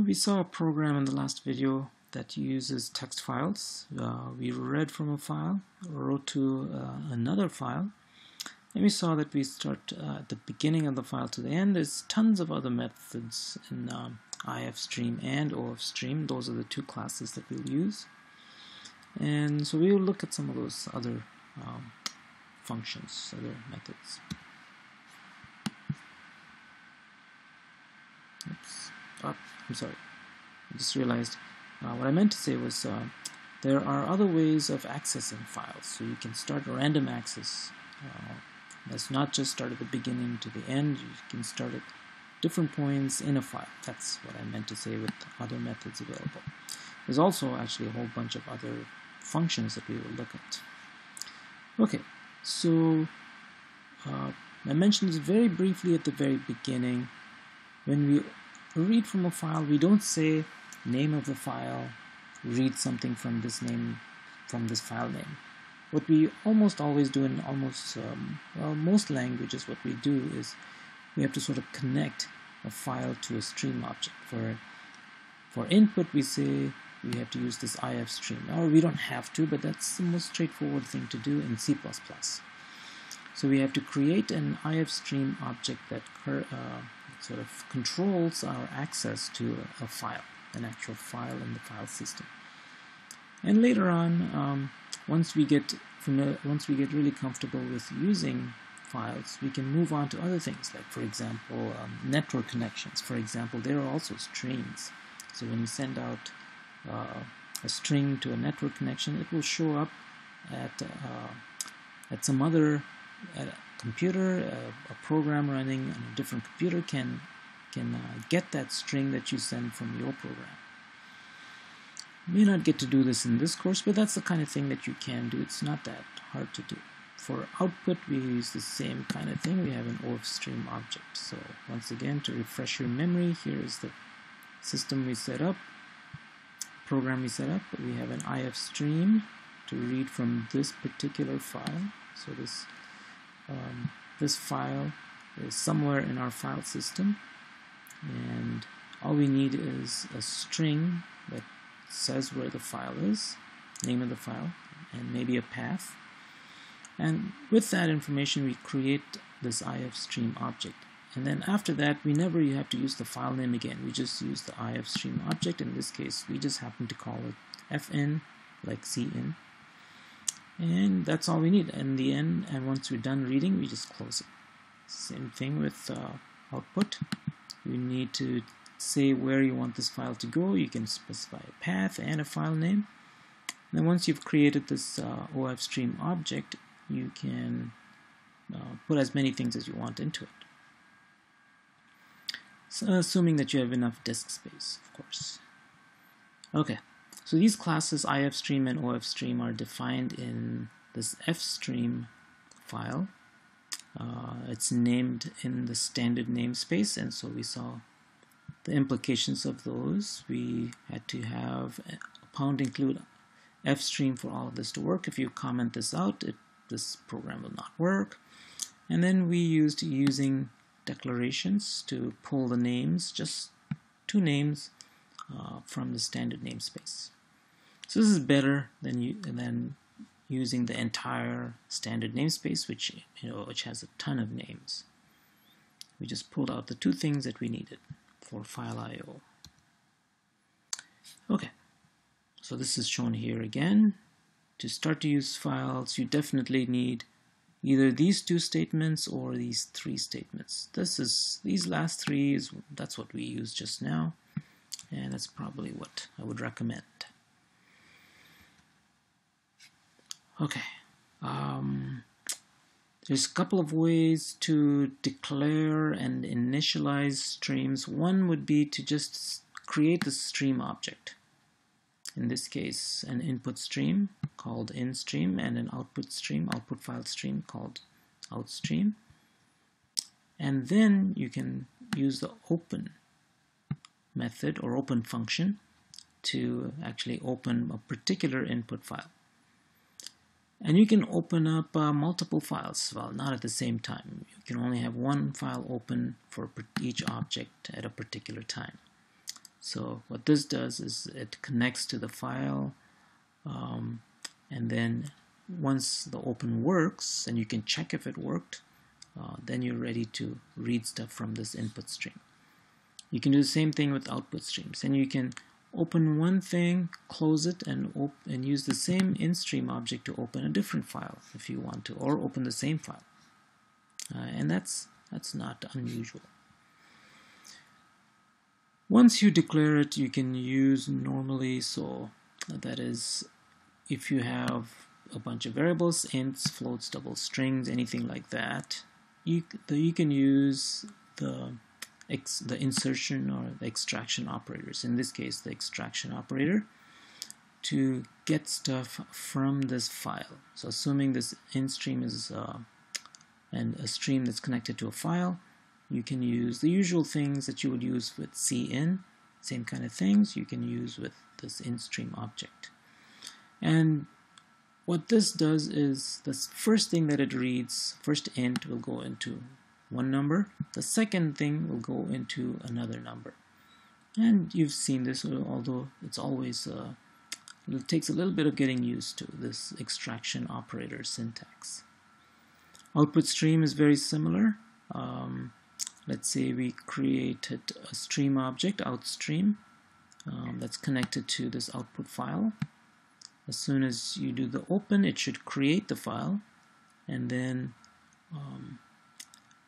We saw a program in the last video that uses text files. We read from a file, wrote to another file, and we saw that we start at the beginning of the file to the end. There's tons of other methods in ifstream and ofstream. Those are the two classes that we'll use. And so we will look at some of those other functions, other methods. Oops. Oh, I'm sorry. I just realized what I meant to say was there are other ways of accessing files. So you can start a random access. That's not just start at the beginning to the end. You can start at different points in a file. That's what I meant to say with other methods available. There's also actually a whole bunch of other functions that we will look at. Okay, so I mentioned this very briefly at the very beginning. When we read from a file, we don't say name of the file, read something from this name, from this file name. What we almost always do in almost most languages, what we do is we have to sort of connect a file to a stream object. For input, we say we have to use this ifstream, or we don't have to, but that's the most straightforward thing to do in C++. So we have to create an ifstream object that sort of controls our access to a file, an actual file in the file system. And later on, once we get really comfortable with using files, we can move on to other things, like for example network connections. For example, there are also strings. So when you send out a string to a network connection, it will show up at some other computer. A program running on a different computer can get that string that you send from your program. You may not get to do this in this course, but that's the kind of thing that you can do. It's not that hard to do. For output, we use the same kind of thing. We have an ofstream object. So once again, to refresh your memory, here is the system we set up, program we set up. We have an ifstream to read from this particular file. So this file is somewhere in our file system, and all we need is a string that says where the file is, name of the file, and maybe a path. And with that information, we create this ifstream object. And then after that, we never have to use the file name again. We just use the ifstream object. In this case, we just happen to call it fn, like cin. And that's all we need in the end. And once we're done reading, we just close it. Same thing with output. You need to say where you want this file to go. You can specify a path and a file name. And then once you've created this ofstream object, you can put as many things as you want into it. So, assuming that you have enough disk space, of course. Okay, so these classes ifstream and ofstream are defined in this fstream file. It's named in the standard namespace, and so we saw the implications of those. We had to have #include fstream for all of this to work. If you comment this out, this program will not work. And then we used using declarations to pull the names, just two names, from the standard namespace. So this is better than using the entire standard namespace, which has a ton of names. We just pulled out the two things that we needed for file I/O. Okay, so this is shown here again. To start to use files, you definitely need either these two statements or these three statements. These last three that's what we used just now, and that's probably what I would recommend. Okay, there's a couple of ways to declare and initialize streams. One would be to just create the stream object. In this case, an input stream called inStream and an output file stream called outStream. And then you can use the open method or open function to actually open a particular input file. And you can open up multiple files, well, not at the same time. You can only have one file open for each object at a particular time. So what this does is it connects to the file, and then once the open works and you can check if it worked, then you're ready to read stuff from this input stream. You can do the same thing with output streams, and you can open one thing, close it, and use the same in-stream object to open a different file if you want to, or open the same file. And that's not unusual. Once you declare it, you can use normally, so that is, if you have a bunch of variables, ints, floats, double strings, anything like that, you can use the insertion or the extraction operators, in this case the extraction operator, to get stuff from this file. So assuming this in stream is and a stream that's connected to a file, you can use the usual things that you would use with cin, same kind of things you can use with this in stream object. And what this does is the first thing that it reads, first int will go into one number, the second thing will go into another number. And you've seen this, although it's always it takes a little bit of getting used to this extraction operator syntax. Output stream is very similar. Let's say we created a stream object, outstream, that's connected to this output file. As soon as you do the open, it should create the file, and then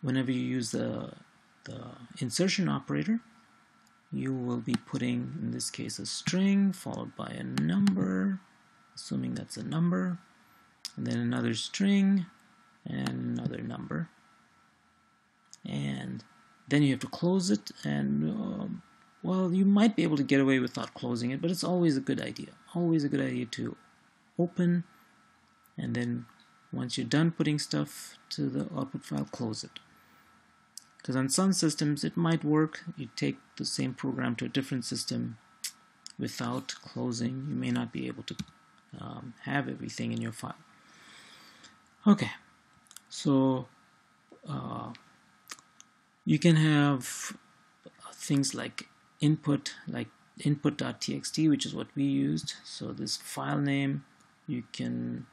whenever you use the insertion operator, you will be putting, in this case, a string followed by a number, assuming that's a number, and then another string and another number. And then you have to close it, and well, you might be able to get away without closing it, but it's always a good idea. Always a good idea to open, and then once you're done putting stuff to the output file, close it. Because on some systems it might work. You take the same program to a different system without closing, you may not be able to have everything in your file. Okay, so you can have things like input.txt, which is what we used. So this file name, you can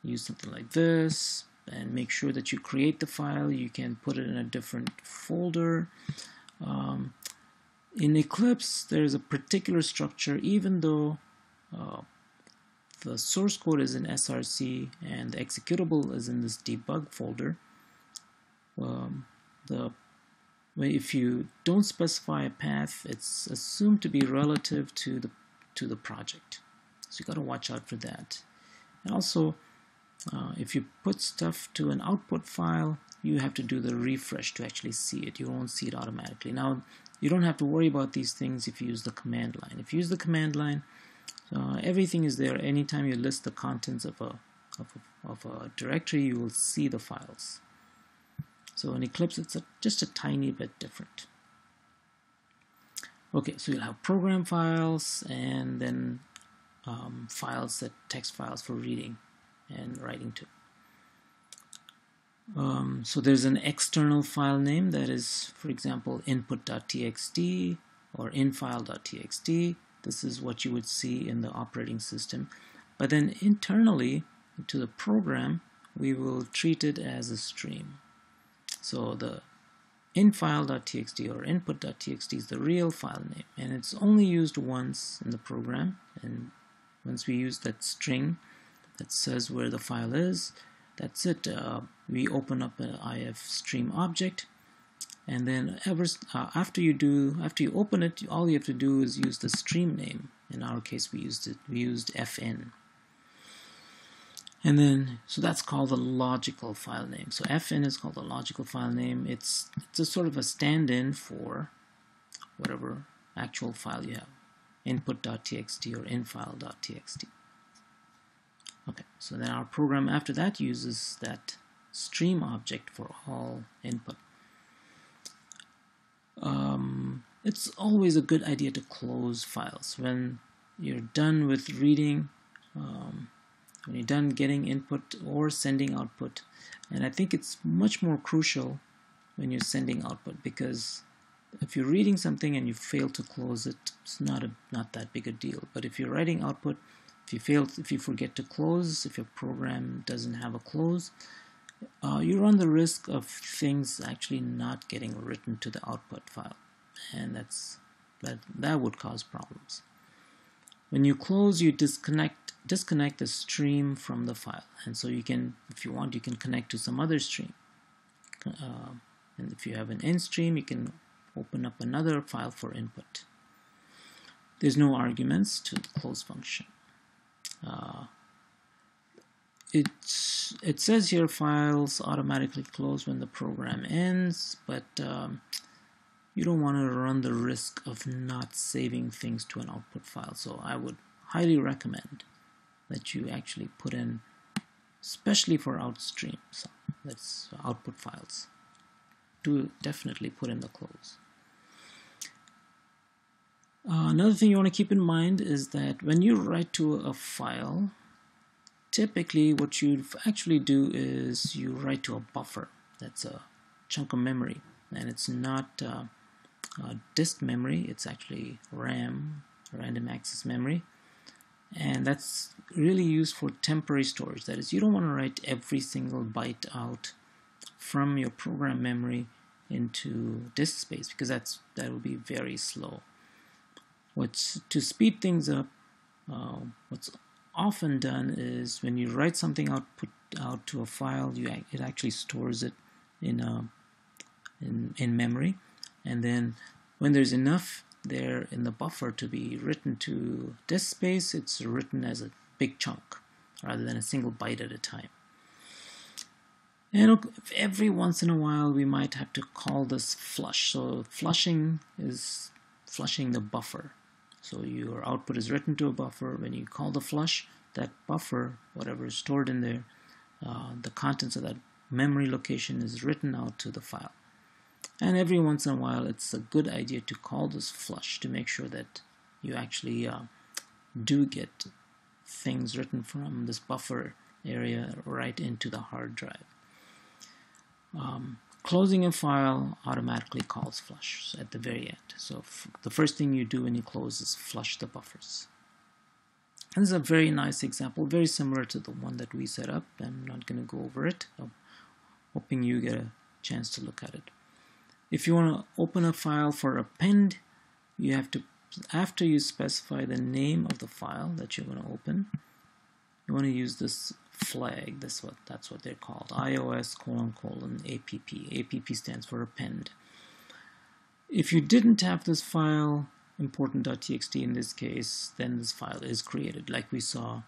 use something like this and make sure that you create the file. You can put it in a different folder. In Eclipse, there's a particular structure, even though the source code is in src and the executable is in this debug folder. If you don't specify a path, it's assumed to be relative to the project. So you got to watch out for that. And also, if you put stuff to an output file, you have to do the refresh to actually see it. You won't see it automatically. Now, you don't have to worry about these things if you use the command line. If you use the command line, everything is there. Anytime you list the contents of a directory, you will see the files. So in Eclipse, it's just a tiny bit different. Okay, so you'll have program files, and then text files for reading and writing to. So there's an external file name that is, for example, input.txt or infile.txt. This is what you would see in the operating system. But then internally to the program, we will treat it as a stream. So the infile.txt or input.txt is the real file name, and it's only used once in the program. And once we use that string that says where the file is, that's it. We open up an if stream object, and then after you open it, all you have to do is use the stream name. In our case, we used fn. And then, so that's called the logical file name. So fn is called the logical file name. It's a sort of a stand-in for whatever actual file you have, input.txt or infile.txt. Okay, so then our program after that uses that stream object for all input. It's always a good idea to close files when you're done with reading, when you're done getting input or sending output. And I think it's much more crucial when you're sending output, because if you're reading something and you fail to close it, it's not that big a deal. But if you're writing output, if you forget to close, if your program doesn't have a close, you run the risk of things actually not getting written to the output file, and that would cause problems. When you close, you disconnect the stream from the file, and so you can, if you want, you can connect to some other stream. And if you have an in stream, you can open up another file for input. There's no arguments to the close function. It says here files automatically close when the program ends, but you don't want to run the risk of not saving things to an output file. So I would highly recommend that you actually put in, especially for outstreams, that's output files, to definitely put in the close. Another thing you want to keep in mind is that when you write to a file, typically what you actually do is you write to a buffer. That's a chunk of memory, and it's not disk memory, it's actually RAM, random access memory, and that's really used for temporary storage. That is, you don't want to write every single byte out from your program memory into disk space, because that will be very slow. To speed things up, what's often done is when you write something out to a file, it actually stores it in memory, and then when there's enough there in the buffer to be written to disk space, it's written as a big chunk rather than a single byte at a time. And every once in a while we might have to call this flush. So flushing is flushing the buffer. So your output is written to a buffer. When you call the flush, that buffer, whatever is stored in there, the contents of that memory location is written out to the file. And every once in a while it's a good idea to call this flush to make sure that you actually do get things written from this buffer area right into the hard drive. Closing a file automatically calls flush at the very end. So the first thing you do when you close is flush the buffers. And this is a very nice example, very similar to the one that we set up. I'm not going to go over it. I'm hoping you get a chance to look at it. If you want to open a file for append, you have to, after you specify the name of the file that you're going to open, you want to use this flag. That's what they're called. iOS : app. App stands for append. If you didn't have this file, important.txt in this case, then this file is created, like we saw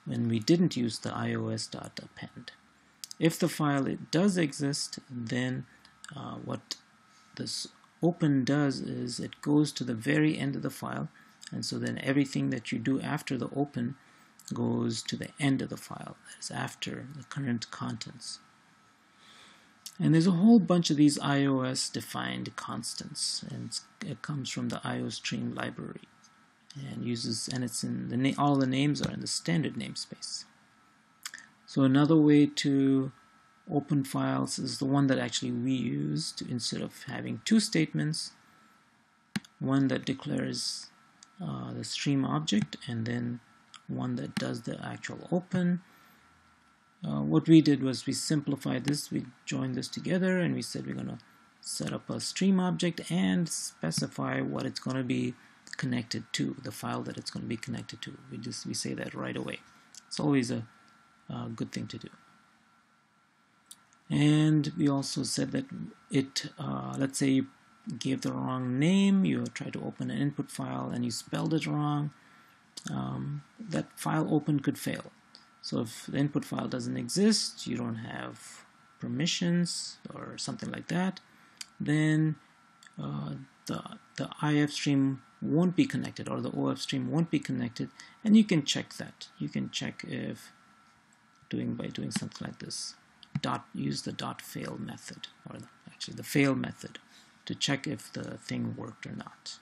when we didn't use the iOS.append. If the file does exist, then what this open does is it goes to the very end of the file, and so then everything that you do after the open goes to the end of the file, that is after the current contents. And there's a whole bunch of these iOS defined constants, and it comes from the IOStream library, and it's in all the names are in the standard namespace. So another way to open files is the one that actually we use instead of having two statements, one that declares the stream object and then one that does the actual open. What we did was we simplified this, we joined this together, and we said we're going to set up a stream object and specify what it's going to be connected to, the file that it's going to be connected to. We say that right away. It's always a good thing to do. And we also said that let's say you gave the wrong name, you tried to open an input file and you spelled it wrong, that file open could fail. So if the input file doesn't exist, you don't have permissions or something like that, then the IF stream won't be connected, or the OF stream won't be connected, and you can check that. You can check if by doing something like this. Use the .fail method, or actually the fail method, to check if the thing worked or not.